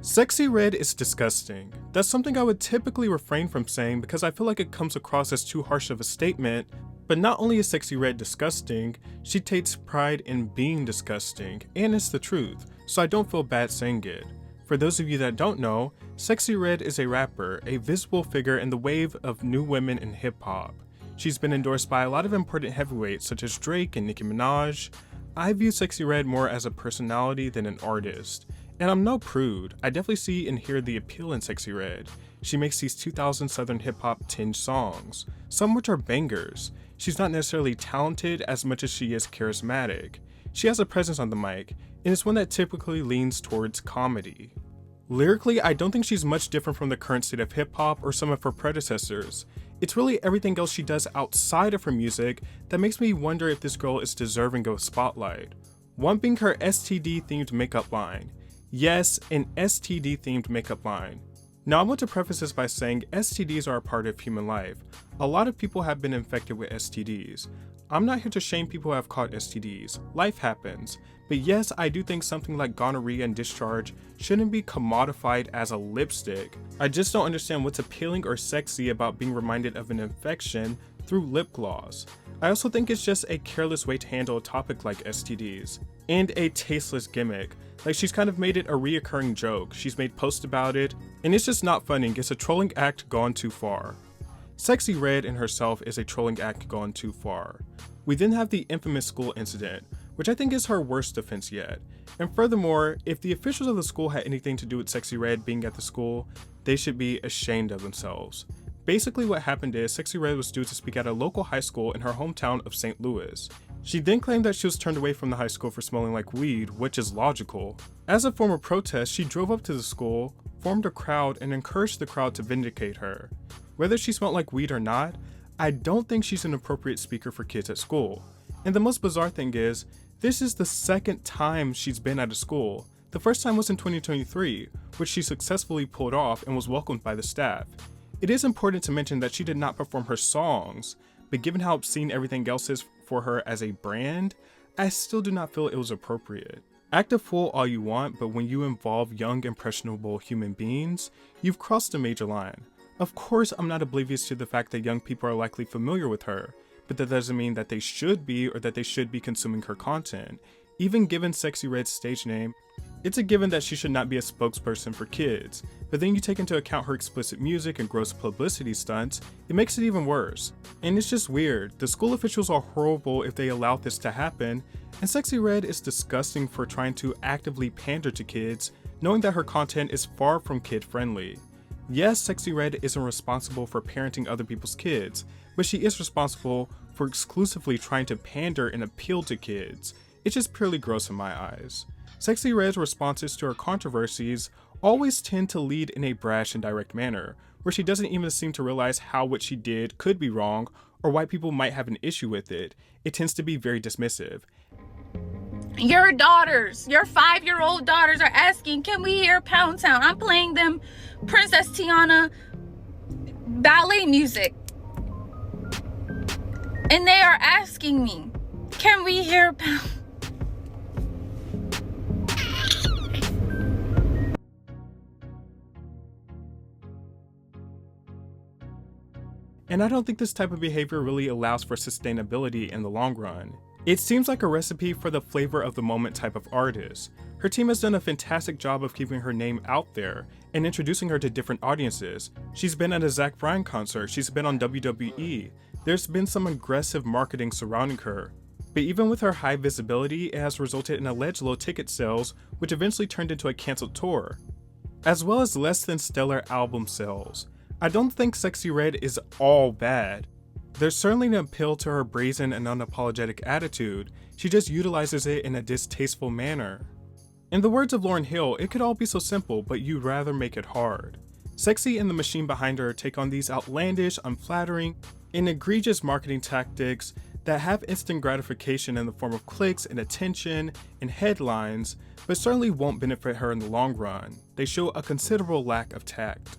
Sexy Red is disgusting. That's something I would typically refrain from saying because I feel like it comes across as too harsh of a statement, but not only is Sexy Red disgusting, she takes pride in being disgusting, and it's the truth, so I don't feel bad saying it. For those of you that don't know, Sexy Red is a rapper, a visible figure in the wave of new women in hip-hop. She's been endorsed by a lot of important heavyweights such as Drake and Nicki Minaj. I view Sexy Red more as a personality than an artist. And I'm no prude, I definitely see and hear the appeal in Sexy Red. She makes these 2000 Southern hip-hop tinged songs, some which are bangers. She's not necessarily talented as much as she is charismatic. She has a presence on the mic, and it's one that typically leans towards comedy. Lyrically, I don't think she's much different from the current state of hip-hop or some of her predecessors. It's really everything else she does outside of her music that makes me wonder if this girl is deserving of a spotlight. One being her STD themed makeup line. Yes, an STD themed makeup line. Now I want to preface this by saying STDs are a part of human life. A lot of people have been infected with STDs. I'm not here to shame people who have caught STDs. Life happens. But yes, I do think something like gonorrhea and discharge shouldn't be commodified as a lipstick. I just don't understand what's appealing or sexy about being reminded of an infection through lip gloss. I also think it's just a careless way to handle a topic like STDs. And a tasteless gimmick. Like, she's kind of made it a reoccurring joke, she's made posts about it, and it's just not funny. It's a trolling act gone too far. Sexy Red in herself is a trolling act gone too far. We then have the infamous school incident, which I think is her worst offense yet. And furthermore, if the officials of the school had anything to do with Sexy Red being at the school, they should be ashamed of themselves. Basically what happened is Sexy Red was due to speak at a local high school in her hometown of St. Louis. She then claimed that she was turned away from the high school for smelling like weed, which is logical. As a form of protest, she drove up to the school, formed a crowd, and encouraged the crowd to vindicate her. Whether she smelled like weed or not, I don't think she's an appropriate speaker for kids at school. And the most bizarre thing is, this is the second time she's been at a school. The first time was in 2023, which she successfully pulled off and was welcomed by the staff. It is important to mention that she did not perform her songs, but given how obscene everything else is for her as a brand, I still do not feel it was appropriate. Act a fool all you want, but when you involve young, impressionable human beings, you've crossed a major line. Of course, I'm not oblivious to the fact that young people are likely familiar with her, but that doesn't mean that they should be or that they should be consuming her content. Even given Sexy Red's stage name, it's a given that she should not be a spokesperson for kids, but then you take into account her explicit music and gross publicity stunts, it makes it even worse. And it's just weird, the school officials are horrible if they allowed this to happen, and Sexy Red is disgusting for trying to actively pander to kids, knowing that her content is far from kid-friendly. Yes, Sexy Red isn't responsible for parenting other people's kids, but she is responsible for exclusively trying to pander and appeal to kids. It's just purely gross in my eyes. Sexy Red's responses to her controversies always tend to lead in a brash and direct manner, where she doesn't even seem to realize how what she did could be wrong or why people might have an issue with it. It tends to be very dismissive. Your daughters, your 5-year-old daughters are asking, can we hear Pound Town? I'm playing them Princess Tiana ballet music. And they are asking me, can we hear Pound? And I don't think this type of behavior really allows for sustainability in the long run. It seems like a recipe for the flavor of the moment type of artist. Her team has done a fantastic job of keeping her name out there and introducing her to different audiences. She's been at a Zach Bryan concert, she's been on WWE, there's been some aggressive marketing surrounding her. But even with her high visibility, it has resulted in alleged low ticket sales, which eventually turned into a cancelled tour, as well as less than stellar album sales. I don't think Sexy Red is all bad. There's certainly an appeal to her brazen and unapologetic attitude, she just utilizes it in a distasteful manner. In the words of Lauryn Hill, it could all be so simple, but you'd rather make it hard. Sexy and the machine behind her take on these outlandish, unflattering, and egregious marketing tactics that have instant gratification in the form of clicks and attention and headlines, but certainly won't benefit her in the long run. They show a considerable lack of tact.